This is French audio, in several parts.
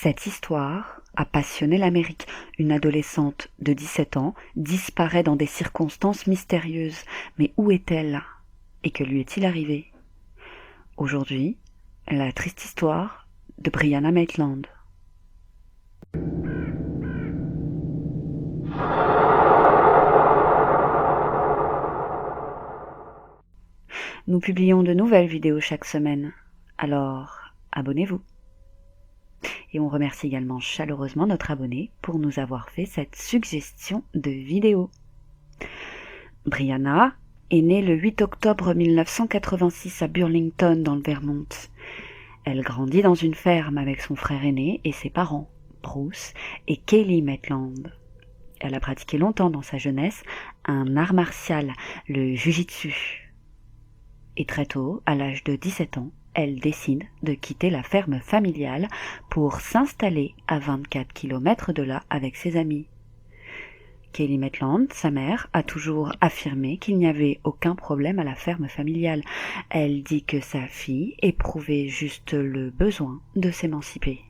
Cette histoire a passionné l'Amérique. Une adolescente de 17 ans disparaît dans des circonstances mystérieuses. Mais où est-elle? Et que lui est-il arrivé? Aujourd'hui, la triste histoire de Brianna Maitland. Nous publions de nouvelles vidéos chaque semaine, alors abonnez-vous. Et on remercie également chaleureusement notre abonné pour nous avoir fait cette suggestion de vidéo. Brianna est née le 8 octobre 1986 à Burlington dans le Vermont. Elle grandit dans une ferme avec son frère aîné et ses parents, Bruce et Kaylee Maitland. Elle a pratiqué longtemps dans sa jeunesse un art martial, le jujitsu. Et très tôt, à l'âge de 17 ans, elle décide de quitter la ferme familiale pour s'installer à 24 km de là avec ses amis. Kaylee Maitland, sa mère, a toujours affirmé qu'il n'y avait aucun problème à la ferme familiale. Elle dit que sa fille éprouvait juste le besoin de s'émanciper.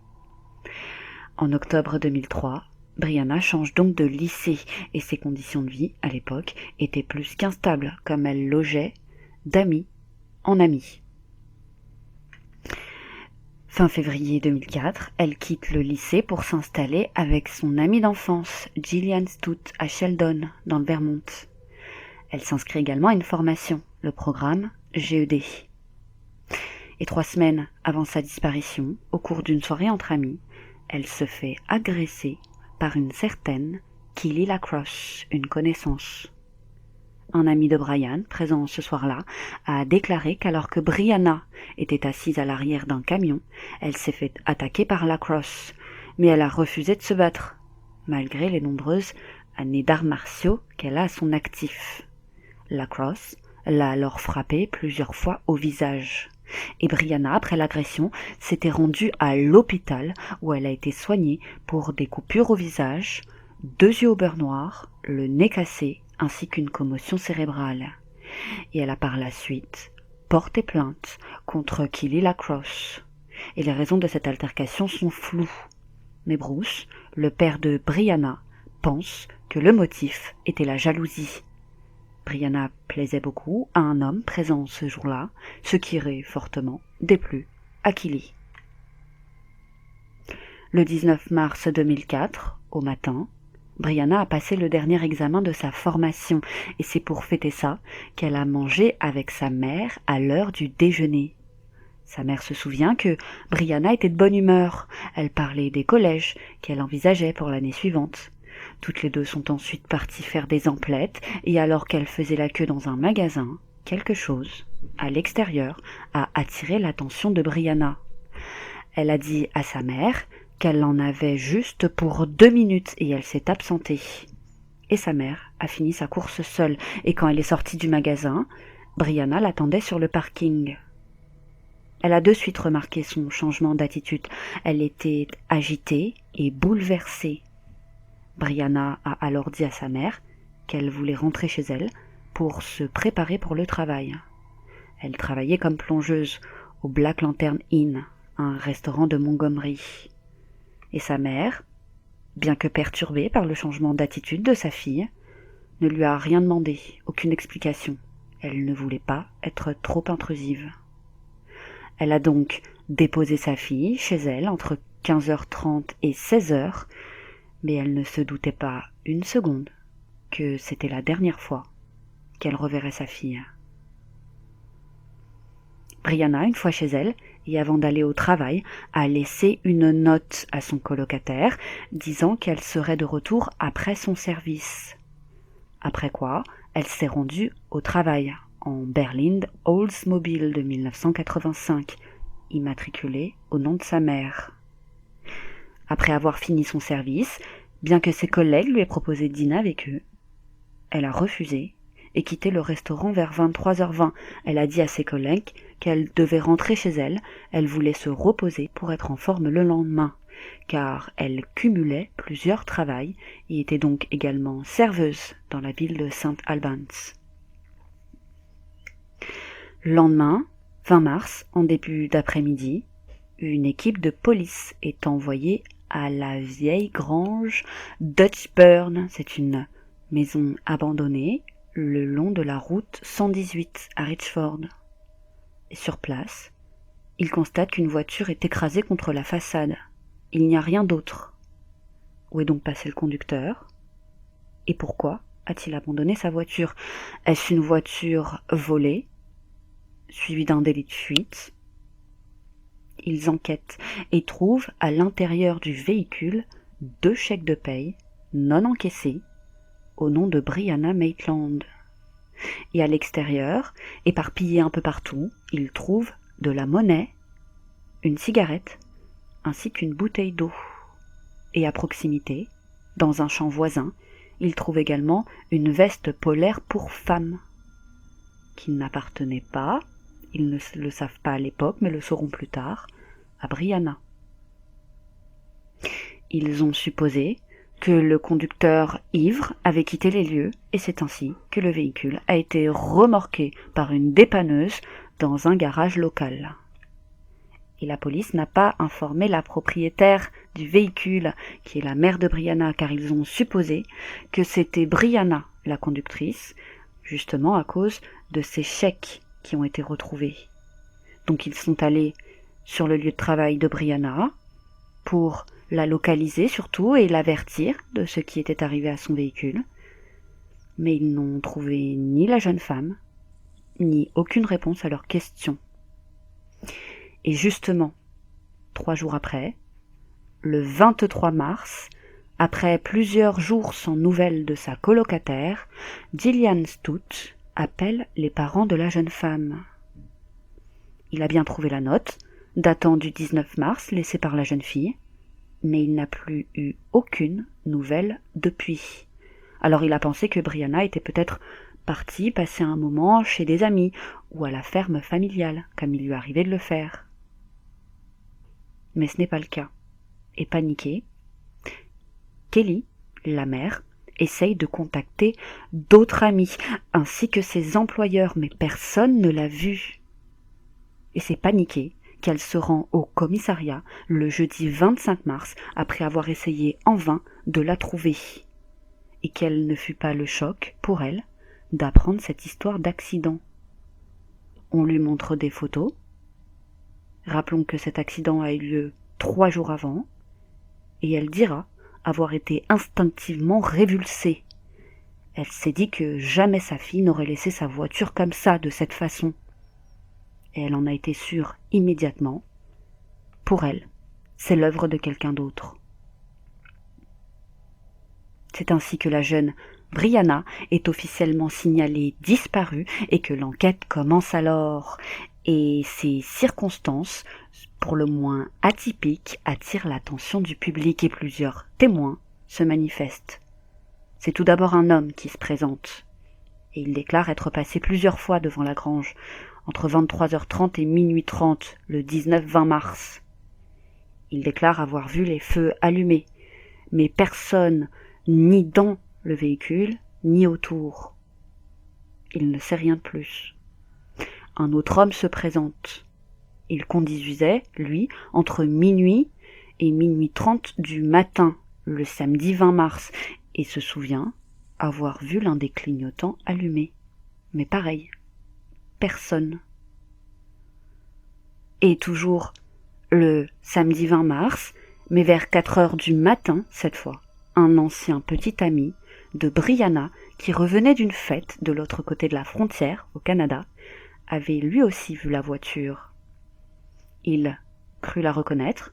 En octobre 2003, Brianna change donc de lycée et ses conditions de vie, à l'époque, étaient plus qu'instables, comme elle logeait d'amis en amis. Fin février 2004, elle quitte le lycée pour s'installer avec son amie d'enfance, Gillian Stout, à Sheldon, dans le Vermont. Elle s'inscrit également à une formation, le programme GED. Et 3 semaines avant sa disparition, au cours d'une soirée entre amis, elle se fait agresser par une certaine Kelly Lacrosse, une connaissance. Un ami de Brian, présent ce soir-là, a déclaré qu'alors que Brianna était assise à l'arrière d'un camion, elle s'est fait attaquer par Lacrosse, mais elle a refusé de se battre, malgré les nombreuses années d'arts martiaux qu'elle a à son actif. Lacrosse l'a alors frappée plusieurs fois au visage. Et Brianna, après l'agression, s'était rendue à l'hôpital où elle a été soignée pour des coupures au visage, 2 yeux au beurre noir, le nez cassé, ainsi qu'une commotion cérébrale. Et elle a par la suite porté plainte contre Kelly Lacrosse. Et les raisons de cette altercation sont floues. Mais Bruce, le père de Brianna, pense que le motif était la jalousie. Brianna plaisait beaucoup à un homme présent ce jour-là, ce qui aurait fortement déplu à Kelly. Le 19 mars 2004, au matin, Brianna a passé le dernier examen de sa formation et c'est pour fêter ça qu'elle a mangé avec sa mère à l'heure du déjeuner. Sa mère se souvient que Brianna était de bonne humeur. Elle parlait des collèges qu'elle envisageait pour l'année suivante. Toutes les deux sont ensuite parties faire des emplettes et alors qu'elle faisait la queue dans un magasin, quelque chose, à l'extérieur, a attiré l'attention de Brianna. Elle a dit à sa mère qu'elle en avait juste pour 2 minutes et elle s'est absentée. Et sa mère a fini sa course seule et quand elle est sortie du magasin, Brianna l'attendait sur le parking. Elle a de suite remarqué son changement d'attitude. Elle était agitée et bouleversée. Brianna a alors dit à sa mère qu'elle voulait rentrer chez elle pour se préparer pour le travail. Elle travaillait comme plongeuse au Black Lantern Inn, un restaurant de Montgomery. Et sa mère, bien que perturbée par le changement d'attitude de sa fille, ne lui a rien demandé, aucune explication. Elle ne voulait pas être trop intrusive. Elle a donc déposé sa fille chez elle entre 15h30 et 16h, mais elle ne se doutait pas une seconde que c'était la dernière fois qu'elle reverrait sa fille. Brianna, une fois chez elle, et avant d'aller au travail, a laissé une note à son colocataire disant qu'elle serait de retour après son service. Après quoi, elle s'est rendue au travail en berline Oldsmobile de 1985, immatriculée au nom de sa mère. Après avoir fini son service, bien que ses collègues lui aient proposé de dîner avec eux, elle a refusé et quitté le restaurant vers 23h20. Elle a dit à ses collègues qu'elle devait rentrer chez elle, elle voulait se reposer pour être en forme le lendemain, car elle cumulait plusieurs travails et était donc également serveuse dans la ville de St. Albans. Le lendemain, 20 mars, en début d'après-midi, une équipe de police est envoyée à la vieille grange Dutchburn. C'est une maison abandonnée le long de la route 118 à Richford. Et sur place, ils constatent qu'une voiture est écrasée contre la façade. Il n'y a rien d'autre. Où est donc passé le conducteur? Et pourquoi a-t-il abandonné sa voiture? Est-ce une voiture volée, suivie d'un délit de fuite? Ils enquêtent et trouvent à l'intérieur du véhicule 2 chèques de paye non encaissés au nom de Brianna Maitland. Et à l'extérieur, éparpillés un peu partout, ils trouvent de la monnaie, une cigarette, ainsi qu'une bouteille d'eau. Et à proximité, dans un champ voisin, ils trouvent également une veste polaire pour femme, qui n'appartenait pas, ils ne le savent pas à l'époque, mais le sauront plus tard, à Brianna. Ils ont supposé que le conducteur ivre avait quitté les lieux, et c'est ainsi que le véhicule a été remorqué par une dépanneuse dans un garage local. Et la police n'a pas informé la propriétaire du véhicule, qui est la mère de Brianna, car ils ont supposé que c'était Brianna, la conductrice, justement à cause de ces chèques qui ont été retrouvés. Donc ils sont allés sur le lieu de travail de Brianna pour la localiser surtout et l'avertir de ce qui était arrivé à son véhicule. Mais ils n'ont trouvé ni la jeune femme, ni aucune réponse à leurs questions. Et justement, 3 jours après, le 23 mars, après plusieurs jours sans nouvelles de sa colocataire, Gillian Stout appelle les parents de la jeune femme. Il a bien trouvé la note, datant du 19 mars, laissée par la jeune fille, mais il n'a plus eu aucune nouvelle depuis. Alors il a pensé que Brianna était peut-être partie passer un moment chez des amis ou à la ferme familiale, comme il lui arrivait de le faire. Mais ce n'est pas le cas. Et paniquée, Kelly, la mère, essaye de contacter d'autres amis, ainsi que ses employeurs, mais personne ne l'a vue. Et c'est paniquée qu'elle se rend au commissariat le jeudi 25 mars après avoir essayé en vain de la trouver. Et quel ne fut pas le choc pour elle d'apprendre cette histoire d'accident. On lui montre des photos. Rappelons que cet accident a eu lieu 3 jours avant, et elle dira avoir été instinctivement révulsée. Elle s'est dit que jamais sa fille n'aurait laissé sa voiture comme ça, de cette façon. Et elle en a été sûre immédiatement. Pour elle, c'est l'œuvre de quelqu'un d'autre. C'est ainsi que la jeune Brianna est officiellement signalée disparue et que l'enquête commence alors. Et ces circonstances, pour le moins atypiques, attirent l'attention du public et plusieurs témoins se manifestent. C'est tout d'abord un homme qui se présente. Et il déclare être passé plusieurs fois devant la grange, entre 23h30 et minuit 30, le 19-20 mars. Il déclare avoir vu les feux allumés, mais personne ni dans le véhicule, ni autour. Il ne sait rien de plus. Un autre homme se présente. Il conduisait, lui, entre minuit et minuit 30 du matin, le samedi 20 mars, et se souvient avoir vu l'un des clignotants allumés. Mais pareil, personne. Et toujours le samedi 20 mars, mais vers 4 heures du matin cette fois, un ancien petit ami de Brianna, qui revenait d'une fête de l'autre côté de la frontière, au Canada, avait lui aussi vu la voiture. Il crut la reconnaître,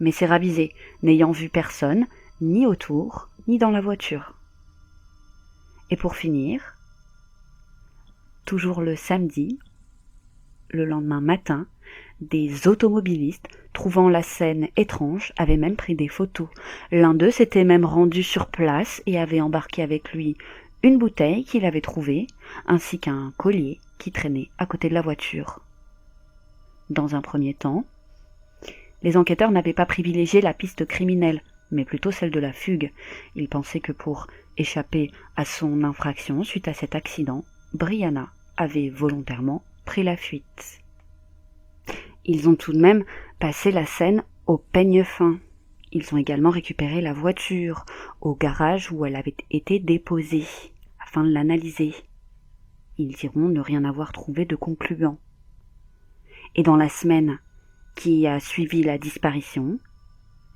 mais s'est ravisé, n'ayant vu personne, ni autour, ni dans la voiture. Et pour finir, toujours le samedi, le lendemain matin, des automobilistes, trouvant la scène étrange, avaient même pris des photos. L'un d'eux s'était même rendu sur place et avait embarqué avec lui une bouteille qu'il avait trouvée, ainsi qu'un collier qui traînait à côté de la voiture. Dans un premier temps, les enquêteurs n'avaient pas privilégié la piste criminelle, mais plutôt celle de la fugue. Ils pensaient que pour échapper à son infraction suite à cet accident, Brianna avait volontairement pris la fuite. Ils ont tout de même passé la scène au peigne fin. Ils ont également récupéré la voiture au garage où elle avait été déposée, afin de l'analyser. Ils diront ne rien avoir trouvé de concluant. Et dans la semaine qui a suivi la disparition,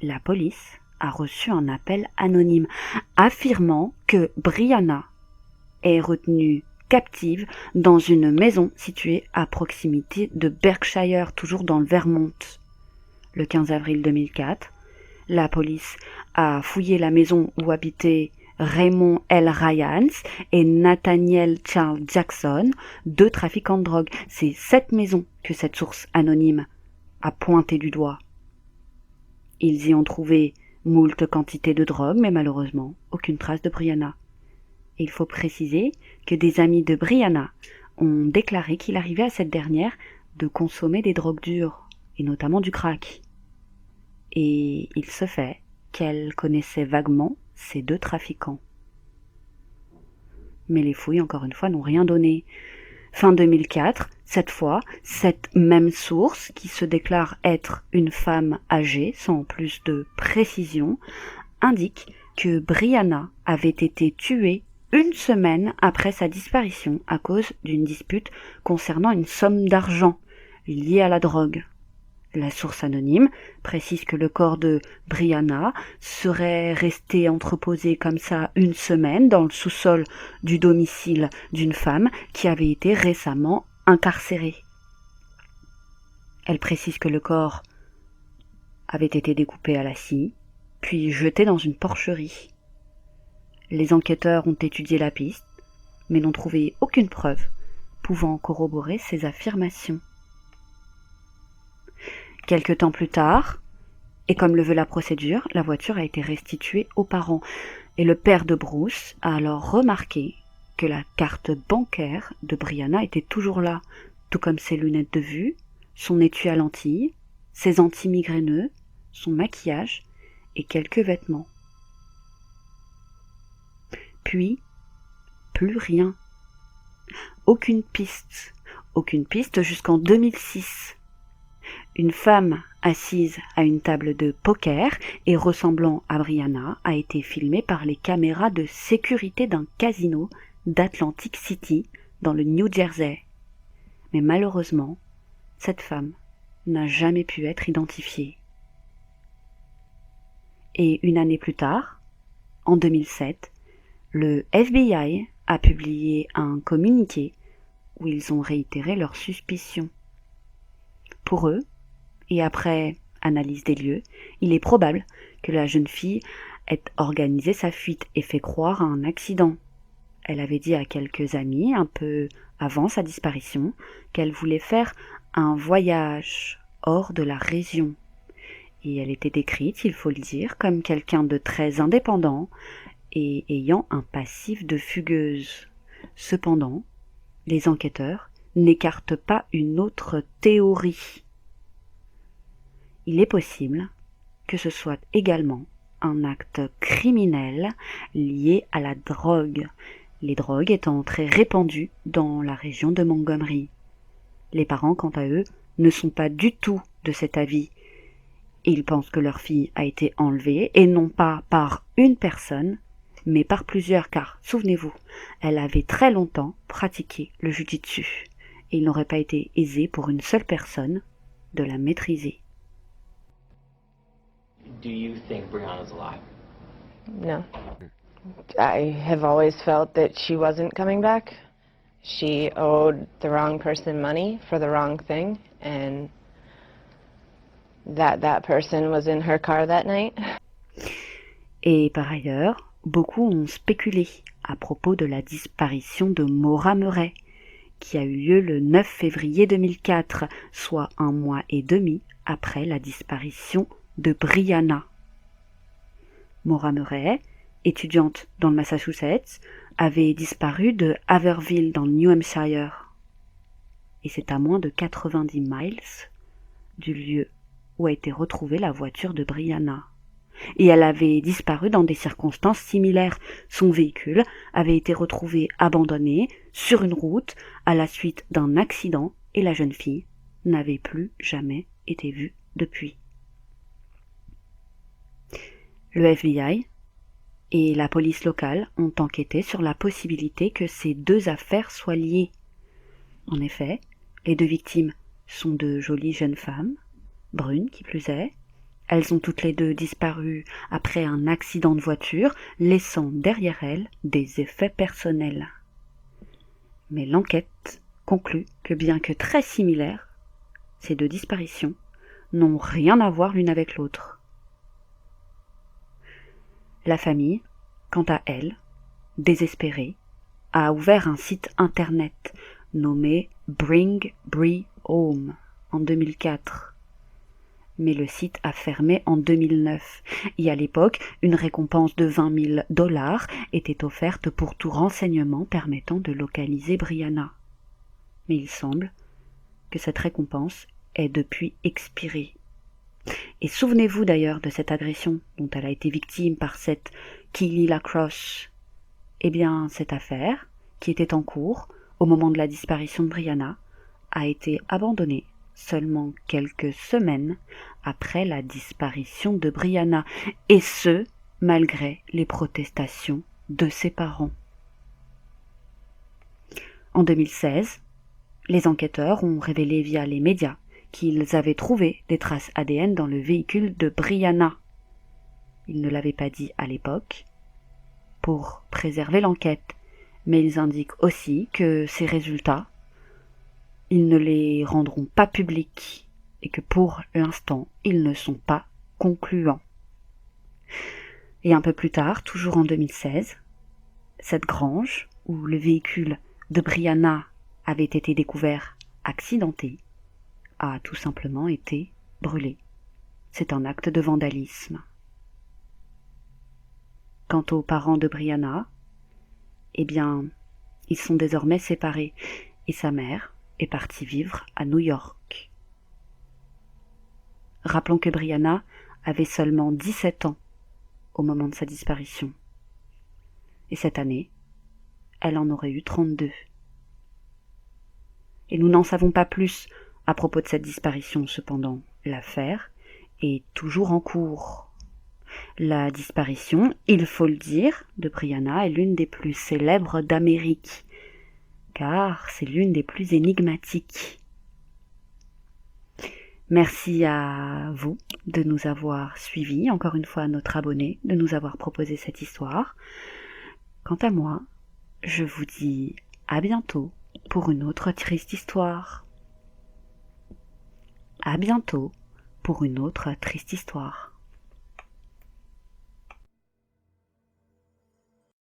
la police a reçu un appel anonyme affirmant que Brianna est retenue captive dans une maison située à proximité de Berkshire, toujours dans le Vermont. Le 15 avril 2004, la police a fouillé la maison où habitaient Raymond L. Ryans et Nathaniel Charles Jackson, 2 trafiquants de drogue. C'est cette maison que cette source anonyme a pointé du doigt. Ils y ont trouvé moult quantités de drogue, mais malheureusement, aucune trace de Brianna. Et il faut préciser que des amis de Brianna ont déclaré qu'il arrivait à cette dernière de consommer des drogues dures, et notamment du crack. Et il se fait qu'elle connaissait vaguement ces 2 trafiquants. Mais les fouilles, encore une fois, n'ont rien donné. Fin 2004, cette fois, cette même source, qui se déclare être une femme âgée, sans plus de précision, indique que Brianna avait été tuée 1 semaine après sa disparition à cause d'une dispute concernant une somme d'argent liée à la drogue. La source anonyme précise que le corps de Brianna serait resté entreposé comme ça 1 semaine dans le sous-sol du domicile d'une femme qui avait été récemment incarcérée. Elle précise que le corps avait été découpé à la scie, puis jeté dans une porcherie. Les enquêteurs ont étudié la piste, mais n'ont trouvé aucune preuve pouvant corroborer ces affirmations. Quelque temps plus tard, et comme le veut la procédure, la voiture a été restituée aux parents, et le père de Bruce a alors remarqué que la carte bancaire de Brianna était toujours là, tout comme ses lunettes de vue, son étui à lentilles, ses antimigraineux, son maquillage et quelques vêtements. Puis, plus rien. Aucune piste jusqu'en 2006. Une femme assise à une table de poker et ressemblant à Brianna a été filmée par les caméras de sécurité d'un casino d'Atlantic City dans le New Jersey. Mais malheureusement, cette femme n'a jamais pu être identifiée. Et 1 année plus tard, en 2007, le FBI a publié un communiqué où ils ont réitéré leurs suspicions. Pour eux, et après analyse des lieux, il est probable que la jeune fille ait organisé sa fuite et fait croire à un accident. Elle avait dit à quelques amis, un peu avant sa disparition, qu'elle voulait faire un voyage hors de la région. Et elle était décrite, il faut le dire, comme quelqu'un de très indépendant et ayant un passif de fugueuse. Cependant, les enquêteurs n'écartent pas une autre théorie. Il est possible que ce soit également un acte criminel lié à la drogue, les drogues étant très répandues dans la région de Montgomery. Les parents, quant à eux, ne sont pas du tout de cet avis. Ils pensent que leur fille a été enlevée, et non pas par une personne, mais par plusieurs, car, souvenez-vous, elle avait très longtemps pratiqué le jujitsu, et il n'aurait pas été aisé pour une seule personne de la maîtriser. Do you think Brianna's alive? No. I have always felt that she wasn't coming back. She owed the wrong person money for the wrong thing, and that person was in her car that night. Et par ailleurs, beaucoup ont spéculé à propos de la disparition de Maura Murray, qui a eu lieu le 9 février 2004, soit 1 mois et demi après la disparition de Brianna. Maura Murray, étudiante dans le Massachusetts, avait disparu de Haverhill dans le New Hampshire. Et c'est à moins de 90 miles du lieu où a été retrouvée la voiture de Brianna. Et elle avait disparu dans des circonstances similaires. Son véhicule avait été retrouvé abandonné sur une route à la suite d'un accident et la jeune fille n'avait plus jamais été vue depuis. Le FBI et la police locale ont enquêté sur la possibilité que ces deux affaires soient liées. En effet, les deux victimes sont de jolies jeunes femmes, brunes qui plus est. Elles ont toutes les deux disparu après un accident de voiture, laissant derrière elles des effets personnels. Mais l'enquête conclut que bien que très similaires, ces deux disparitions n'ont rien à voir l'une avec l'autre. La famille, quant à elle, désespérée, a ouvert un site internet nommé Bring Bree Home en 2004. Mais le site a fermé en 2009 et à l'époque, une récompense de $20 000 était offerte pour tout renseignement permettant de localiser Brianna. Mais il semble que cette récompense est depuis expirée. Et souvenez-vous d'ailleurs de cette agression dont elle a été victime par cette Keely Lacrosse. Eh bien, cette affaire, qui était en cours au moment de la disparition de Brianna, a été abandonnée seulement quelques semaines après la disparition de Brianna, et ce, malgré les protestations de ses parents. En 2016, les enquêteurs ont révélé via les médias qu'ils avaient trouvé des traces ADN dans le véhicule de Brianna. Ils ne l'avaient pas dit à l'époque, pour préserver l'enquête, mais ils indiquent aussi que ces résultats, ils ne les rendront pas publics et que pour l'instant, ils ne sont pas concluants. Et un peu plus tard, toujours en 2016, cette grange où le véhicule de Brianna avait été découvert accidenté a tout simplement été brûlé. C'est un acte de vandalisme. Quant aux parents de Brianna, eh bien, ils sont désormais séparés et sa mère est partie vivre à New York. Rappelons que Brianna avait seulement 17 ans au moment de sa disparition. Et cette année, elle en aurait eu 32. Et nous n'en savons pas plus à propos de cette disparition cependant. L'affaire est toujours en cours. La disparition, il faut le dire, de Brianna est l'une des plus célèbres d'Amérique, car c'est l'une des plus énigmatiques. Merci à vous de nous avoir suivis, encore une fois à notre abonné, de nous avoir proposé cette histoire. Quant à moi, je vous dis à bientôt pour une autre triste histoire. À bientôt pour une autre triste histoire.